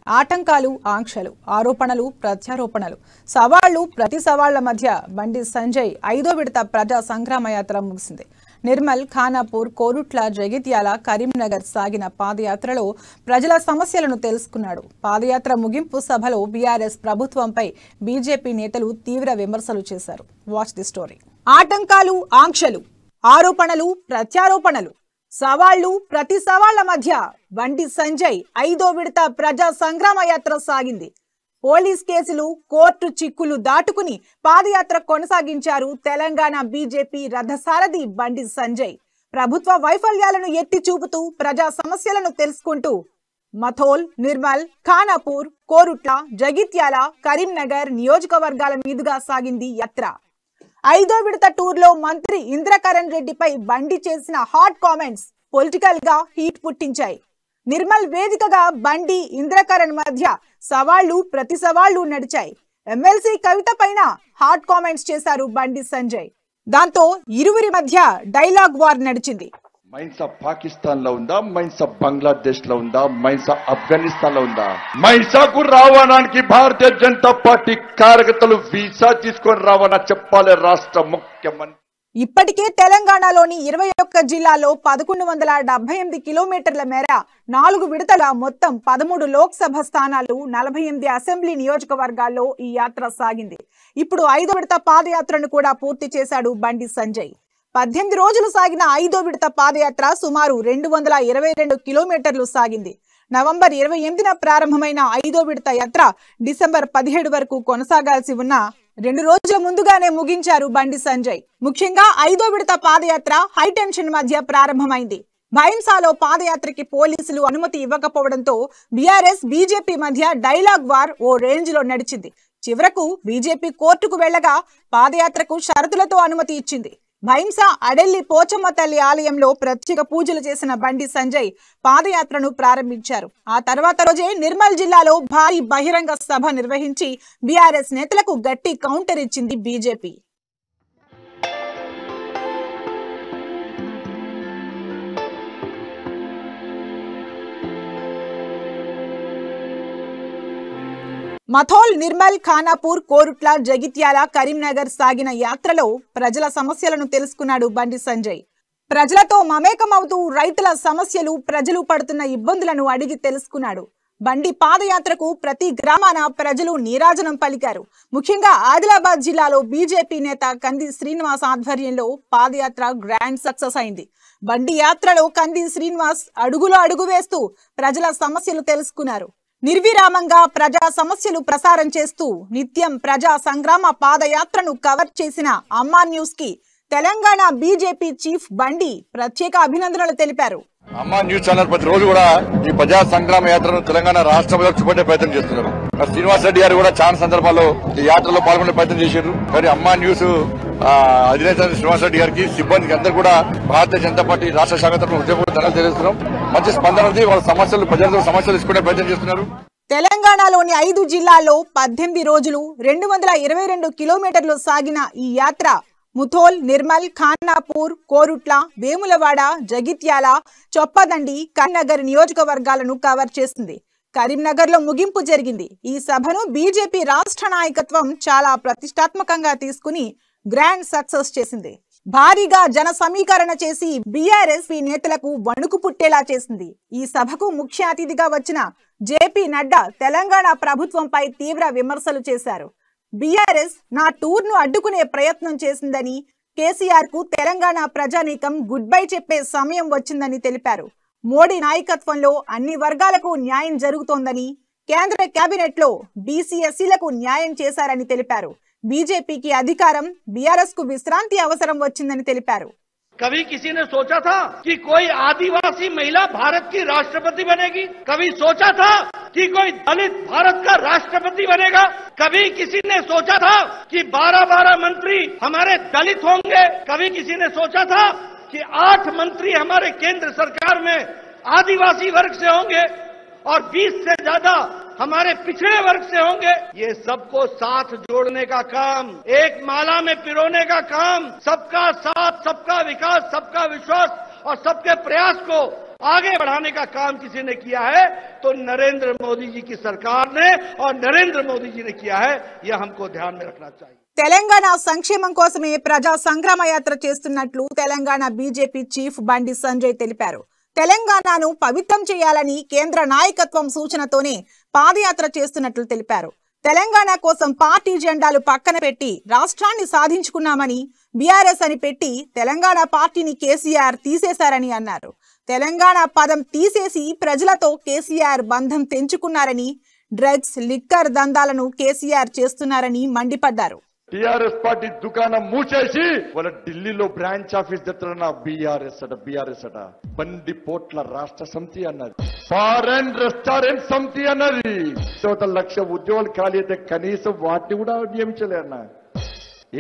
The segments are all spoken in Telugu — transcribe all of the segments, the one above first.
ఆటంకాలు ఆంక్షలు ఆరోపణలు ప్రత్యారోపణలు సవాళ్లు ప్రతి సవాళ్ల మధ్య బండి సంజయ్ 5వ విడత ప్రజా సంగ్రామ యాత్ర ముగిసింది. నిర్మల్, ఖానాపూర్, కోరుట్ల, జగిత్యాల, కరీంనగర్ సాగిన పాదయాత్రలో ప్రజల సమస్యలను తెలుసుకున్నాడు. పాదయాత్ర ముగింపు సభలో బీఆర్ఎస్ ప్రభుత్వంపై బీజేపీ నేతలు తీవ్ర విమర్శలు చేశారు. Watch the story. ఆటంకాలు ఆంక్షలు ఆరోపణలు ప్రత్యారోపణలు సవాళ్లు ప్రతి సవాళ్ల మధ్య బండి సంజయ్ 5వ విడత ప్రజా సంగ్రామ యాత్ర సాగింది. పోలీస్ కేసులు, కోర్టు చిక్కులు దాటుకుని పాదయాత్ర కొనసాగించారు తెలంగాణ బీజేపీ రథసారథి బండి సంజయ్. ప్రభుత్వ వైఫల్యాలను ఎత్తి చూపుతూ ప్రజా సమస్యలను తెలుసుకుంటూ మథోల్, నిర్మల్, ఖానాపూర్, కోరుట్ల, జగిత్యాల, కరీంనగర్ నియోజకవర్గాల మీదుగా సాగింది యాత్ర. 5వ విడత టూర్లో మంత్రి ఇంద్రకరణ్ రెడ్డిపై బండి చేసిన హాట్ కామెంట్స్ పొలిటికల్ గా హీట్ పుట్టించాయి. నిర్మల్ వేదికగా బండి, ఇంద్రకరణ్ మధ్య సవాళ్లు ప్రతి సవాళ్లు నడిచాయి. ఎమ్మెల్సీ కవిత పైన హాట్ కామెంట్స్ చేశారు బండి సంజయ్. దాంతో ఇరువురి మధ్య డైలాగ్ వార్ నడిచింది. మైన్సా పాకిస్తాన్ లో ఉందా, మైన్సా బంగ్లాదేశ్ లో ఉందా, మైన్సా ఆఫ్ఘనిస్తాన్ లో ఉందా? మైన్సాకు రావడానికి భారతీయ జనతా పార్టీ కార్యకర్తలు వీసా తీసుకొని రావనా చెప్పాలి రాష్ట్ర ముఖ్యమంత్రి. ఇప్పటికే తెలంగాణలోని 21 జిల్లాల్లో 1178 కిలోమీటర్ల మేర 4 విడతల మొత్తం 13 లోక్సభ స్థానాలు, 48 అసెంబ్లీ నియోజకవర్గాల్లో ఈ యాత్ర సాగింది. ఇప్పుడు 5వ విడత పాదయాత్రను కూడా పూర్తి చేశాడు బండి సంజయ్. 18 రోజులు సాగిన 5వ విడత పాదయాత్ర సుమారు 222 కిలోమీటర్లు సాగింది. నవంబర్ 28న ప్రారంభమైన 5వ విడత యాత్ర డిసెంబర్ 17 వరకు కొనసాగాల్సి ఉన్న 2 రోజుల ముందుగానే ముగించారు బండి సంజయ్. ముఖ్యంగా 5వ విడత పాదయాత్ర హై టెన్షన్ మధ్య ప్రారంభమైంది. భైంసాలో పాదయాత్రకి పోలీసులు అనుమతి ఇవ్వకపోవడంతో బీఆర్ఎస్, బీజేపీ మధ్య డైలాగ్ వార్ ఓ రేంజ్ లో నడిచింది. చివరకు బీజేపీ కోర్టుకు వెళ్లగా పాదయాత్రకు షరతులతో అనుమతి ఇచ్చింది. భైంసా అడెల్లి పోచమ్మ తల్లి ఆలయంలో ప్రత్యేక పూజలు చేసిన బండి సంజయ్ పాదయాత్రను ప్రారంభించారు. ఆ తర్వాత రోజే నిర్మల్ జిల్లాలో భారీ బహిరంగ సభ నిర్వహించి బీఆర్ఎస్ నేతలకు గట్టి కౌంటర్ ఇచ్చింది బీజేపీ. మథోల్, నిర్మల్, ఖానాపూర్, కోరుట్ల, జగిత్యాల, కరీంనగర్ సాగిన యాత్రలో ప్రజల సమస్యలను తెలుసుకున్నాడు బండి సంజయ్. ప్రజలతో మమేకమవుతూ రైతుల సమస్యలు, ప్రజలు పడుతున్న ఇబ్బందులను అడిగి తెలుసుకున్నాడు. బండి పాదయాత్రకు ప్రతి గ్రామాన ప్రజలు నీరాజనం పలికారు. ముఖ్యంగా ఆదిలాబాద్ జిల్లాలో బీజేపీ నేత కంది శ్రీనివాస్ ఆధ్వర్యంలో పాదయాత్ర గ్రాండ్ సక్సెస్ అయింది. బండి యాత్రలో కంది శ్రీనివాస్ అడుగులో అడుగు వేస్తూ ప్రజల సమస్యలు తెలుసుకున్నారు. నిర్విరామంగా ప్రజా సమస్యలు ప్రసారం చేస్తూ నిత్యం ప్రజా సంగ్రామ పాదయాత్రను కవర్ చేసిన అమ్మా న్యూస్ కి తెలంగాణ బీజేపీ చీఫ్ బండి ప్రత్యేక అభినందనలు తెలిపారు. అమ్మా న్యూస్ ఛానల్ ప్రతి రోజు కూడా ఈ ప్రజా సంగ్రామ యాత్రను తెలంగాణ రాష్ట్రంలో చూపెట్టే ప్రయత్నం చేస్తున్నారు. శ్రీనివాస్ రెడ్డి గారు కూడా చాలా సందర్భాల్లో ఈ యాత్రలో పాల్గొనే ప్రయత్నం చేశారు. మరి అమ్మా న్యూస్ అధినేత శ్రీనివాస్ రెడ్డి గారికి, సిబ్బందికి అందరూ కూడా భారతీయ జనతా పార్టీ రాష్ట్ర శాఖ తరఫున ఉద్యోగులు తెలియజేస్తున్నాం. మంచి స్పందన ఉంది. వాళ్ళ సమస్యలు, ప్రజలతో సమస్యలు తీసుకునే ప్రయత్నం చేస్తున్నారు. తెలంగాణలోని 5 జిల్లాల్లో 18 రోజులు 222 కిలోమీటర్లు సాగిన ఈ యాత్ర ముథోల్, నిర్మల్, ఖానాపూర్, కోరుట్ల, వేములవాడ, జగిత్యాల, చొప్పదండి, కరీంనగర్ నియోజకవర్గాలను కవర్ చేసింది. కరీంనగర్ లో ముగింపు జరిగింది. ఈ సభను బీజేపీ రాష్ట్ర నాయకత్వం చాలా ప్రతిష్టాత్మకంగా తీసుకుని గ్రాండ్ సక్సెస్ చేసింది. భారీగా జన సమీకరణ చేసి బీఆర్ఎస్ నేతలకు వణుకు పుట్టేలా చేసింది. ఈ సభకు ముఖ్య అతిథిగా వచ్చిన జేపీ నడ్డా తెలంగాణ ప్రభుత్వంపై తీవ్ర విమర్శలు చేశారు. బీఆర్ఎస్ నా టూర్ ను అడ్డుకునే ప్రయత్నం చేసిందని, కేసీఆర్ కు తెలంగాణ ప్రజానీకం గుడ్ బై చెప్పే సమయం వచ్చిందని తెలిపారు. మోడీ నాయకత్వంలో అన్ని వర్గాలకు న్యాయం జరుగుతోందని, కేంద్ర కేబినెట్ లో బీసీ, ఎస్సీలకు న్యాయం చేశారని తెలిపారు. బీజేపీకి అధికారం, బీఆర్ఎస్ కు విశ్రాంతి అవసరం వచ్చిందని తెలిపారు. कभी किसी ने सोचा था कि कोई आदिवासी महिला भारत की राष्ट्रपति बनेगी? कभी सोचा था कि कोई दलित भारत का राष्ट्रपति बनेगा? कभी किसी ने सोचा था कि 12-12 मंत्री हमारे दलित होंगे? कभी किसी ने सोचा था कि 8 मंत्री हमारे केंद्र सरकार में आदिवासी वर्ग से होंगे और 20 से ज्यादा हमारे पिछड़े वर्ग से होंगे? ये सबको साथ जोड़ने का काम, एक माला में पिरोने का काम, सबका साथ, सबका विकास, सबका विश्वास और सबके प्रयास को आगे बढ़ाने का काम किसी ने किया है तो नरेंद्र मोदी जी की सरकार ने और नरेंद्र मोदी जी ने किया है, यह हमको ध्यान में रखना चाहिए। తెలంగాణ సంక్షేమం కోసమే ప్రజా సంగ్రామ యాత్ర చేస్తున్నట్లు తెలంగాణ బీజేపీ చీఫ్ బండి సంజయ్ తెలిపారు. తెలంగాణను పవిత్రం చేయాలని కేంద్ర నాయకత్వం సూచనతోనే పాదయాత్ర చేస్తున్నట్లు తెలిపారు. తెలంగాణ కోసం పార్టీ జెండాలు పక్కన పెట్టి రాష్ట్రాన్ని సాధించుకున్నామని, బీఆర్ఎస్ అని పెట్టి తెలంగాణ పార్టీని కేసీఆర్ తీసేశారని అన్నారు. తెలంగాణ పదం తీసేసి ప్రజలతో కేసీఆర్ బంధం తెంచుకున్నారని, డ్రగ్స్, లిక్కర్ దందాలను కేసీఆర్ చేస్తున్నారని మండిపడ్డారు. టిఆర్ఎస్ పార్టీ దుకాణం మూసేసి వాళ్ళ ఢిల్లీలో బ్రాంచ్ ఆఫీస్ దగ్గర బీఆర్ఎస్ అట బండిపోట్ల రాష్ట్ర సమితి అన్నది, ఫారెన్ రెస్టారెంట్ సమితి అన్నది. 1,00,000 ఉద్యోగాలు ఖాళీ అయితే కనీసం వాటిని కూడా నియమించలే అన్న.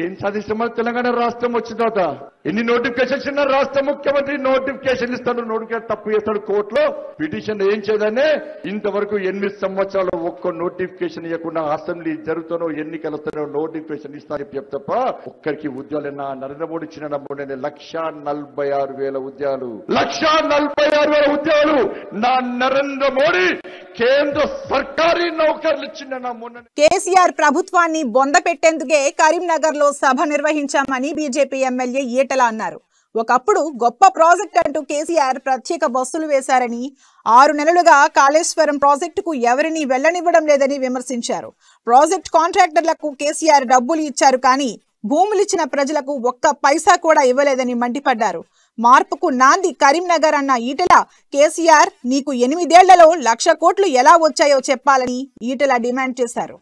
ఏం సాధిస్తామో తెలంగాణ రాష్ట్రం వచ్చిన తర్వాత ఎన్ని నోటిఫికేషన్స్ ఇన్నా రాష్ట్ర ముఖ్యమంత్రి నోటిఫికేషన్ ఇస్తాడు, నోటిఫికేషన్ తప్పు చేస్తాడు కోర్టులో పిటిషన్ ఏం చేయదనే ఇంతవరకు 8 సంవత్సరాలు ఒక్క నోటిఫికేషన్ ఇవ్వకుండా అసెంబ్లీ జరుగుతానో ఎన్నికలు వస్తానో నోటిఫికేషన్ ఇస్తానని చెప్పి తప్ప ఒక్కరికి ఉద్యోగాలన్నా నరేంద్ర మోడీ ఇచ్చిన 1,46,000 ఉద్యోగాలు 1,46,000 ఉద్యోగాలు నా నరేంద్ర మోడీ కేంద్ర సర్కారీ నౌకర్లు ఇచ్చిన మొన్న. కేసీఆర్ ప్రభుత్వాన్ని బొంద పెట్టేందుకే కరీంనగర్ లో సభ నిర్వహించామని బీజేపీ ఎమ్మెల్యే ఈటల అన్నారు. ఒకప్పుడు గొప్ప ప్రాజెక్ట్ అంటూ కేసీఆర్ ప్రత్యేక బస్సులు వేశారని, 6 నెలలుగా కాళేశ్వరం ప్రాజెక్టుకు ఎవరిని వెళ్లనివ్వడం లేదని విమర్శించారు. ప్రాజెక్ట్ కాంట్రాక్టర్లకు కేసీఆర్ డబ్బులు ఇచ్చారు కానీ భూములిచ్చిన ప్రజలకు ఒక్క పైసా కూడా ఇవ్వలేదని మండిపడ్డారు. మార్పుకు నాంది కరీంనగర్ అన్న ఈటల కేసీఆర్ నీకు 8 ఏళ్లలో 1,00,000 కోట్లు ఎలా వచ్చాయో చెప్పాలని ఈటల డిమాండ్ చేశారు.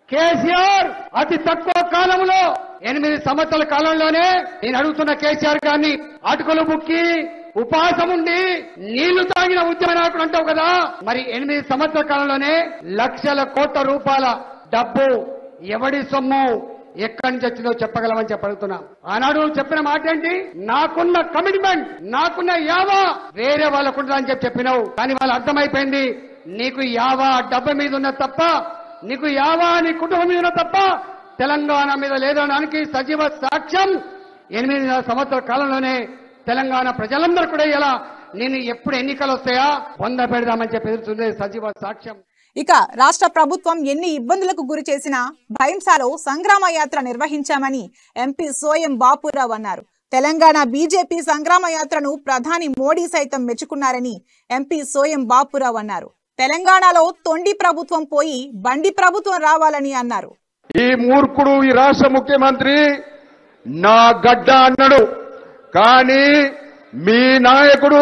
కేసీఆర్ అతి తక్కువ కాలంలో 8 సంవత్సరాల కాలంలోనే నేను అడుగుతున్న కేసీఆర్ గారిని అటుకులు బుక్కి ఉపవాసం ఉండి నీళ్లు తాగిన ఉద్యమ నాయకుడు అంటావు కదా, మరి 8 సంవత్సరాల కాలంలోనే 1,00,000 కోట్ల రూపాయల డబ్బు ఎవడి సొమ్ము ఎక్కడి నుంచి వచ్చిందో చెప్పగలమని చెప్పడుతున్నా. ఆనాడు చెప్పిన మాట ఏంటి? నాకున్న కమిట్మెంట్, నాకున్న యావా వేరే వాళ్ళకుంటుందా అని చెప్పినావు. కానీ వాళ్ళు అర్థమైపోయింది నీకు యావా డబ్బు మీద ఉన్న తప్ప, నీకు యావా నీ కుటుంబం మీద తప్ప తెలంగాణ మీద లేదనడానికి సజీవ సాక్ష్యం 8 సంవత్సరాల కాలంలోనే తెలంగాణ ప్రజలందరూ కూడా ఇలా నేను ఎప్పుడు ఎన్నికలు వస్తాయా పొంద పెడదామని చెప్పి ఎదురుతుంది సజీవ సాక్ష్యం. ఇక రాష్ట్ర ప్రభుత్వం ఎన్ని ఇబ్బందులకు గురి చేసినా భైంసాలో సంగ్రామ యాత్ర నిర్వహించామని ఎంపీ సోయం బాపురావు అన్నారు. తెలంగాణ బీజేపీ సంగ్రామ యాత్రను ప్రధాని మోడీ సైతం మెచ్చుకున్నారని ఎంపీ సోయం బాపురావు అన్నారు. తెలంగాణలో తొండి ప్రభుత్వం పోయి బండి ప్రభుత్వం రావాలని అన్నారు. ఈ మూర్ఖుడు ఈ రాష్ట్ర ముఖ్యమంత్రి నా గడ్డ అన్నాడు, కానీ మీ నాయకుడు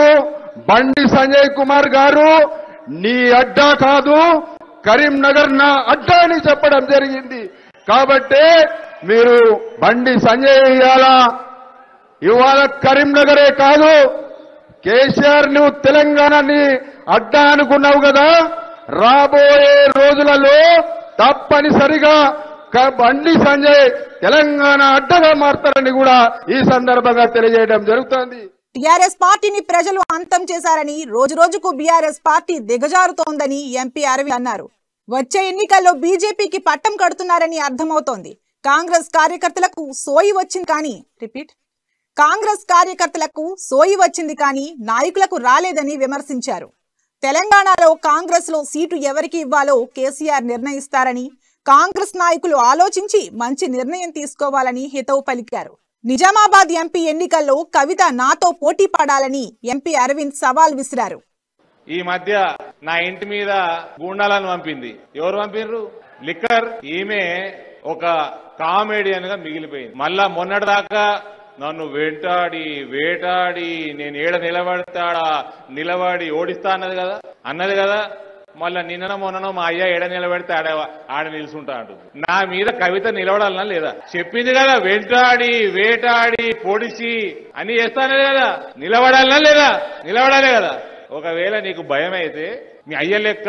బండి సంజయ్ కుమార్ గారు నీ అడ్డా కాదు కరీంనగర్ నా అడ్డా అని చెప్పడం జరిగింది. కాబట్టి మీరు బండి సంజయ్ ఇవాళ కరీంనగరే కాదు కేసీఆర్ నువ్వు తెలంగాణని అడ్డా అనుకున్నావు కదా, రాబోయే రోజులలో తప్పనిసరిగా బండి సంజయ్ తెలంగాణ అడ్డగా మారుతారని కూడా ఈ సందర్భంగా తెలియజేయడం జరుగుతోంది. టీఆర్ఎస్ పార్టీని ప్రజలు అంతం చేశారని, రోజు రోజుకు బీఆర్ఎస్ పార్టీ దిగజారుతోందని ఎంపీ అరవింద్ అన్నారు. వచ్చే ఎన్నికల్లో బీజేపీకి పట్టం కడుతున్నారని అర్థమవుతోంది. కాంగ్రెస్ కార్యకర్తలకు సోయి వచ్చింది కానీ నాయకులకు రాలేదని విమర్శించారు. తెలంగాణలో కాంగ్రెస్ లో సీటు ఎవరికి ఇవ్వాలో కేసీఆర్ నిర్ణయిస్తారని, కాంగ్రెస్ నాయకులు ఆలోచించి మంచి నిర్ణయం తీసుకోవాలని హితవు పలికారు. నిజామాబాద్ ఎంపీ ఎన్నికల్లో కవిత నాతో పోటీ పడాలని ఎంపీ అరవింద్ సవాల్ విసిరారు. ఈ మధ్య నా ఇంటి మీద గూండాలను పంపింది. ఎవరు పంపిర్రు? లిక్కర్. ఈమె ఒక కామెడియన్ గా మిగిలిపోయింది. మళ్ళా మొన్నటిదాకా నన్ను వేటాడి నేను ఏడ నిలబడి ఓడిస్తా అన్నది కదా. మళ్ళా నిన్ననో మొన్ననో మా అయ్య ఏడ నిలబెడితే ఆడ నిలుచుంటా అంటుంది. నా మీద కవిత నిలబడాలన్నా లేదా? చెప్పింది కదా వేటాడి పొడిచి అని చేస్తానే కదా. నిలబడాలన్నా లేదా? నిలబడాలే కదా. ఒకవేళ నీకు భయం అయితే, మీ అయ్య లెక్క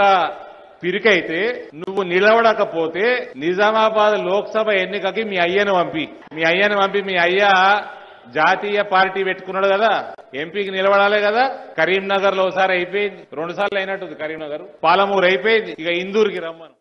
పిరికైతే, నువ్వు నిలబడకపోతే నిజామాబాద్ లోక్సభ ఎన్నికకి మీ అయ్యను పంపి మీ అయ్య జాతీయ పార్టీ పెట్టుకున్నాడు కదా, ఎంపీకి నిలబడాలి కదా. కరీంనగర్ లో ఒకసారి అయిపోయింది, 2 సార్లు అయినట్టుంది కరీంనగర్. పాలమూరు అయిపోయింది, ఇక ఇందూరుకి రమ్మను.